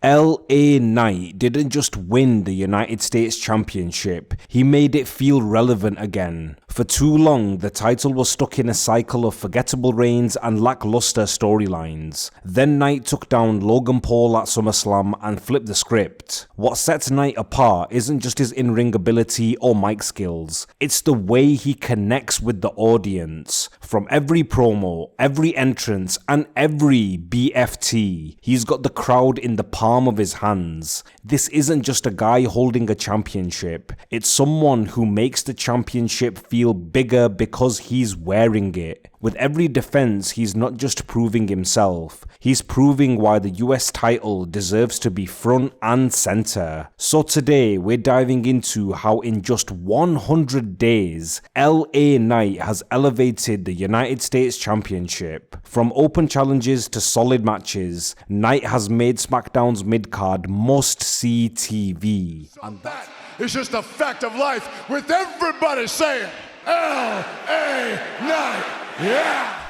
LA Knight didn't just win the United States Championship, he made it feel relevant again. For too long, the title was stuck in a cycle of forgettable reigns and lackluster storylines. Then Knight took down Logan Paul at SummerSlam and flipped the script. What sets Knight apart isn't just his in-ring ability or mic skills, it's the way he connects with the audience. From every promo, every entrance, and every BFT, he's got the crowd in the palm of his hands. This isn't just a guy holding a championship, it's someone who makes the championship feel bigger because he's wearing it. With every defense, he's not just proving himself, he's proving why the US title deserves to be front and center. So today, we're diving into how in just 100 days, LA Knight has elevated the United States Championship. From open challenges to solid matches, Knight has made SmackDown's mid-card must-see TV. And that is just a fact of life, with everybody saying, LA Knight, yeah!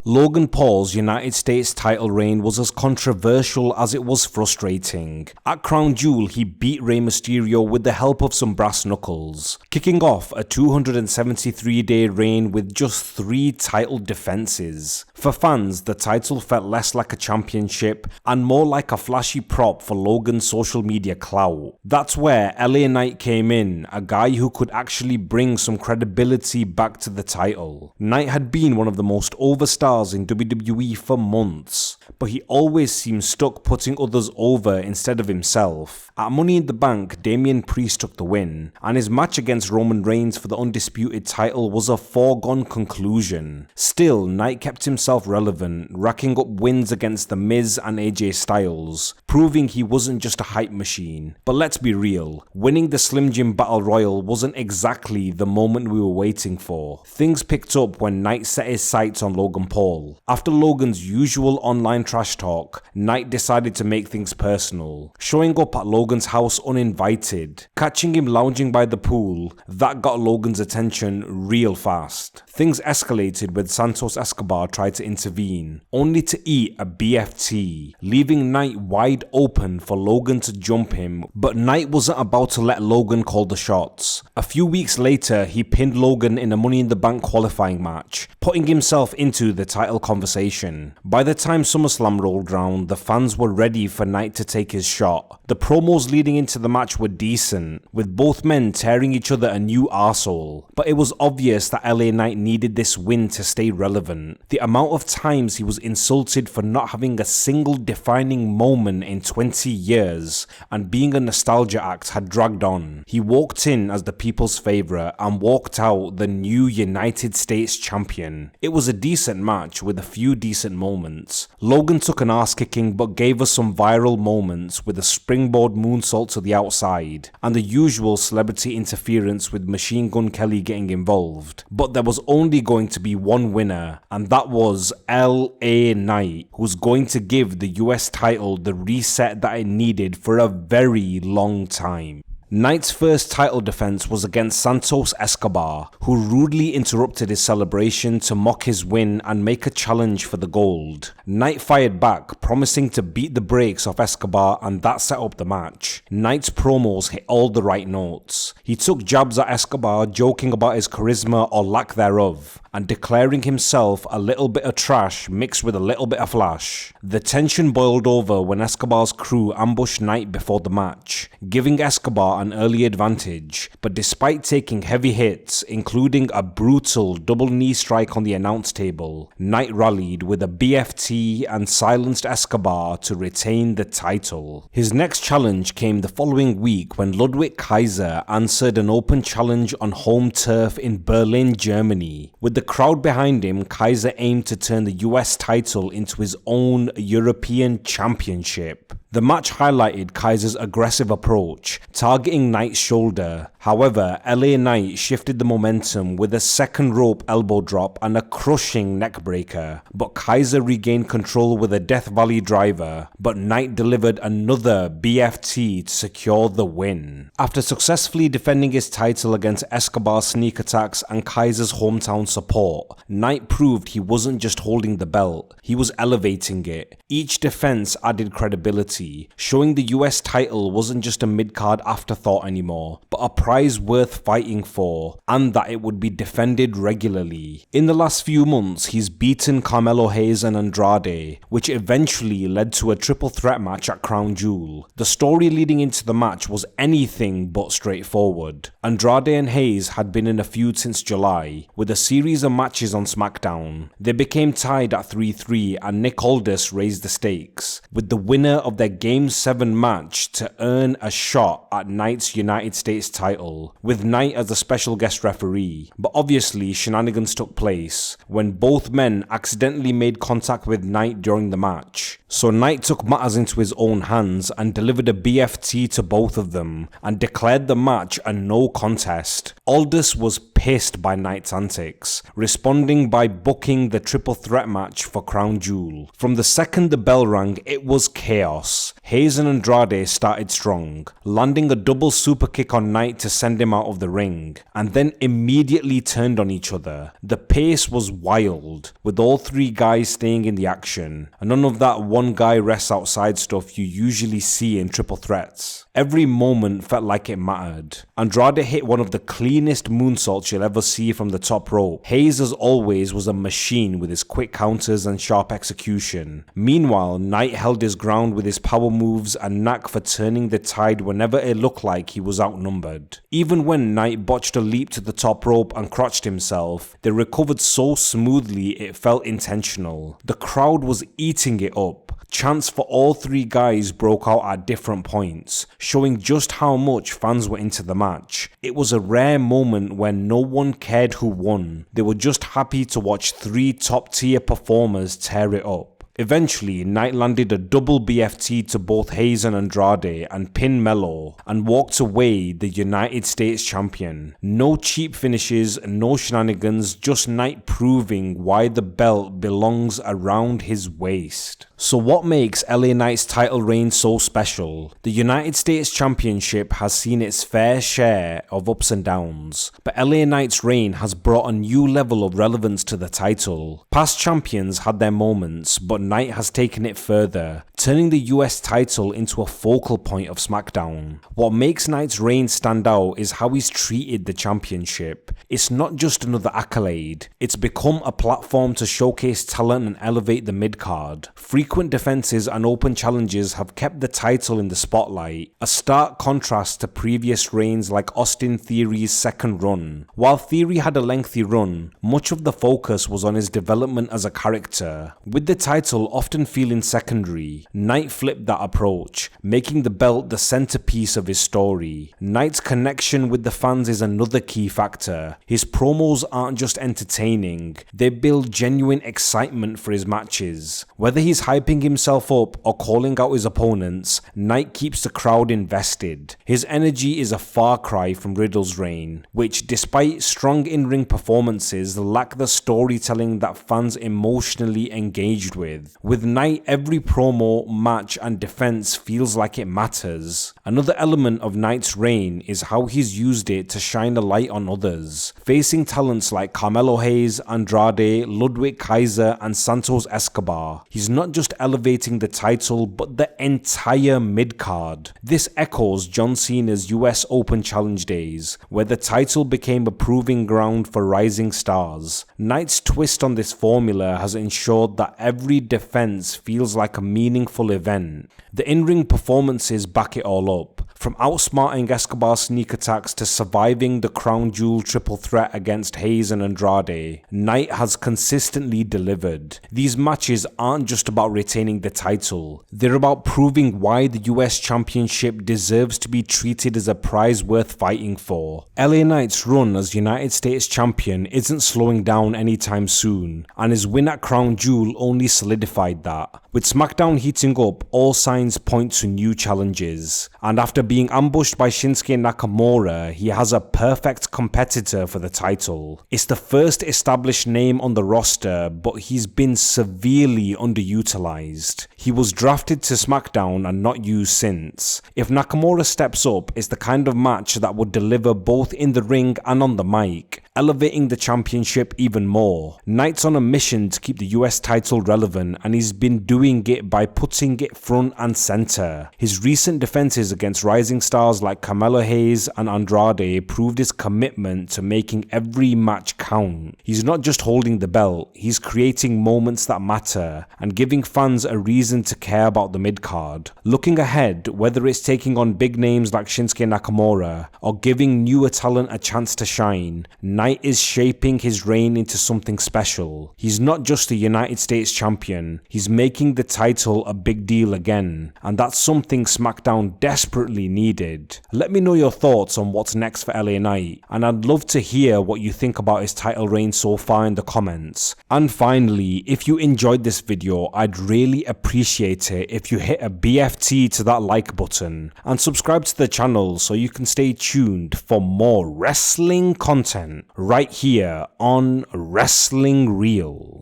Logan Paul's United States title reign was as controversial as it was frustrating. At Crown Jewel, he beat Rey Mysterio with the help of some brass knuckles, kicking off a 273-day reign with just 3 title defenses. For fans, the title felt less like a championship and more like a flashy prop for Logan's social media clout. That's where LA Knight came in, a guy who could actually bring some credibility back to the title. Knight had been one of the most overstars in WWE for months, but he always seemed stuck putting others over instead of himself. At Money in the Bank, Damian Priest took the win, and his match against Roman Reigns for the undisputed title was a foregone conclusion. Still, Knight kept himself relevant, racking up wins against The Miz and AJ Styles, proving he wasn't just a hype machine. But let's be real, winning the Slim Jim Battle Royal wasn't exactly the moment we were waiting for. Things picked up when Knight set his sights on Logan Paul. After Logan's usual online trash talk, Knight decided to make things personal, showing up at Logan's house uninvited. Catching him lounging by the pool, that got Logan's attention real fast. Things escalated when Santos Escobar tried to intervene, only to eat a BFT, leaving Knight wide open for Logan to jump him, but Knight wasn't about to let Logan call the shots. A few weeks later, he pinned Logan in a Money in the Bank qualifying match, putting himself into the title conversation. By the time SummerSlam rolled round, the fans were ready for Knight to take his shot. The promos leading into the match were decent, with both men tearing each other a new arsehole, but it was obvious that LA Knight needed this win to stay relevant. The amount of times he was insulted for not having a single defining moment in 20 years and being a nostalgia act had dragged on. He walked in as the people's favourite and walked out the new United States champion. It was a decent match with a few decent moments. Logan took an arse kicking but gave us some viral moments with a springboard moonsault to the outside and the usual celebrity interference with Machine Gun Kelly getting involved. But there was only going to be one winner, and that was LA Knight, who's going to give the US title the reset that it needed for a very long time. Knight's first title defense was against Santos Escobar, who rudely interrupted his celebration to mock his win and make a challenge for the gold. Knight fired back, promising to beat the brakes off Escobar, and that set up the match. Knight's promos hit all the right notes. He took jabs at Escobar, joking about his charisma or lack thereof, and declaring himself a little bit of trash mixed with a little bit of flash. The tension boiled over when Escobar's crew ambushed Knight before the match, giving Escobar an early advantage, but despite taking heavy hits, including a brutal double knee strike on the announce table, Knight rallied with a BFT and silenced Escobar to retain the title. His next challenge came the following week when Ludwig Kaiser answered an open challenge on home turf in Berlin, Germany. With the crowd behind him, Kaiser aimed to turn the US title into his own European Championship. The match highlighted Kaiser's aggressive approach, targeting Knight's shoulder. However, LA Knight shifted the momentum with a second rope elbow drop and a crushing neckbreaker, but Kaiser regained control with a Death Valley driver, but Knight delivered another BFT to secure the win. After successfully defending his title against Escobar's sneak attacks and Kaiser's hometown support, support, Knight proved he wasn't just holding the belt, he was elevating it. Each defense added credibility, showing the US title wasn't just a mid-card afterthought anymore, but a prize worth fighting for, and that it would be defended regularly. In the last few months, he's beaten Carmelo Hayes and Andrade, which eventually led to a triple threat match at Crown Jewel. The story leading into the match was anything but straightforward. Andrade and Hayes had been in a feud since July, with a series of matches on SmackDown. They became tied at 3-3 and Nick Aldis raised the stakes, with the winner of their Game 7 match to earn a shot at Knight's United States title, with Knight as the special guest referee. But obviously shenanigans took place when both men accidentally made contact with Knight during the match. So Knight took matters into his own hands and delivered a BFT to both of them and declared the match a no contest. Aldis was pissed by Knight's antics, responding by booking the triple threat match for Crown Jewel. From the second the bell rang, it was chaos. Hayes and Andrade started strong, landing a double super kick on Knight to send him out of the ring, and then immediately turned on each other. The pace was wild, with all three guys staying in the action, and none of that one guy rests outside stuff you usually see in triple threats. Every moment felt like it mattered. Andrade hit one of the cleanest moonsaults you'll ever see from the top rope. Hayes, as always, was a machine with his quick counters and sharp execution. Meanwhile, Knight held his ground with his power moves and knack for turning the tide whenever it looked like he was outnumbered. Even when Knight botched a leap to the top rope and crotched himself, they recovered so smoothly it felt intentional. The crowd was eating it up. Chants for all three guys broke out at different points, showing just how much fans were into the match. It was a rare moment when no one cared who won. They were just happy to watch three top-tier performers tear it up. Eventually, Knight landed a double BFT to both Hayes and Andrade and pinned Melo, and walked away the United States champion. No cheap finishes, no shenanigans, just Knight proving why the belt belongs around his waist. So what makes LA Knight's title reign so special? The United States Championship has seen its fair share of ups and downs, but LA Knight's reign has brought a new level of relevance to the title. Past champions had their moments, but Knight has taken it further, turning the US title into a focal point of SmackDown. What makes Knight's reign stand out is how he's treated the championship. It's not just another accolade, it's become a platform to showcase talent and elevate the mid-card. Frequent defenses and open challenges have kept the title in the spotlight, a stark contrast to previous reigns like Austin Theory's second run. While Theory had a lengthy run, much of the focus was on his development as a character, with the title often feeling secondary. Knight flipped that approach, making the belt the centerpiece of his story. Knight's connection with the fans is another key factor. His promos aren't just entertaining, they build genuine excitement for his matches. Whether he's hyping himself up or calling out his opponents, Knight keeps the crowd invested. His energy is a far cry from Riddle's reign, which, despite strong in-ring performances, lack the storytelling that fans emotionally engaged with. With Knight, every promo, match and defense feels like it matters. Another element of Knight's reign is how he's used it to shine a light on others. Facing talents like Carmelo Hayes, Andrade, Ludwig Kaiser and Santos Escobar, he's not just elevating the title but the entire mid-card. This echoes John Cena's US Open Challenge days, where the title became a proving ground for rising stars. Knight's twist on this formula has ensured that every defense feels like a meaningful event. The in-ring performances back it all up. From outsmarting Escobar's sneak attacks to surviving the Crown Jewel triple threat against Hayes and Andrade, Knight has consistently delivered. These matches aren't just about retaining the title, they're about proving why the US Championship deserves to be treated as a prize worth fighting for. LA Knight's run as United States Champion isn't slowing down anytime soon, and his win at Crown Jewel only solidified that. With SmackDown heating up, all signs point to new challenges, and after being ambushed by Shinsuke Nakamura, he has a perfect competitor for the title. It's the first established name on the roster, but he's been severely underutilized. He was drafted to SmackDown and not used since. If Nakamura steps up, it's the kind of match that would deliver both in the ring and on the mic, elevating the championship even more. Knight's on a mission to keep the US title relevant, and he's been doing it by putting it front and center. His recent defenses against rising stars like Carmelo Hayes and Andrade proved his commitment to making every match count. He's not just holding the belt, he's creating moments that matter and giving fans a reason to care about the mid-card. Looking ahead, whether it's taking on big names like Shinsuke Nakamura or giving newer talent a chance to shine, Knight is shaping his reign into something special. He's not just a United States champion, he's making the title a big deal again, and that's something SmackDown desperately needed. Let me know your thoughts on what's next for LA Knight, and I'd love to hear what you think about his title reign so far in the comments. And finally, if you enjoyed this video, I'd really appreciate it if you hit a BFT to that like button and subscribe to the channel so you can stay tuned for more wrestling content right here on Wrestling Real.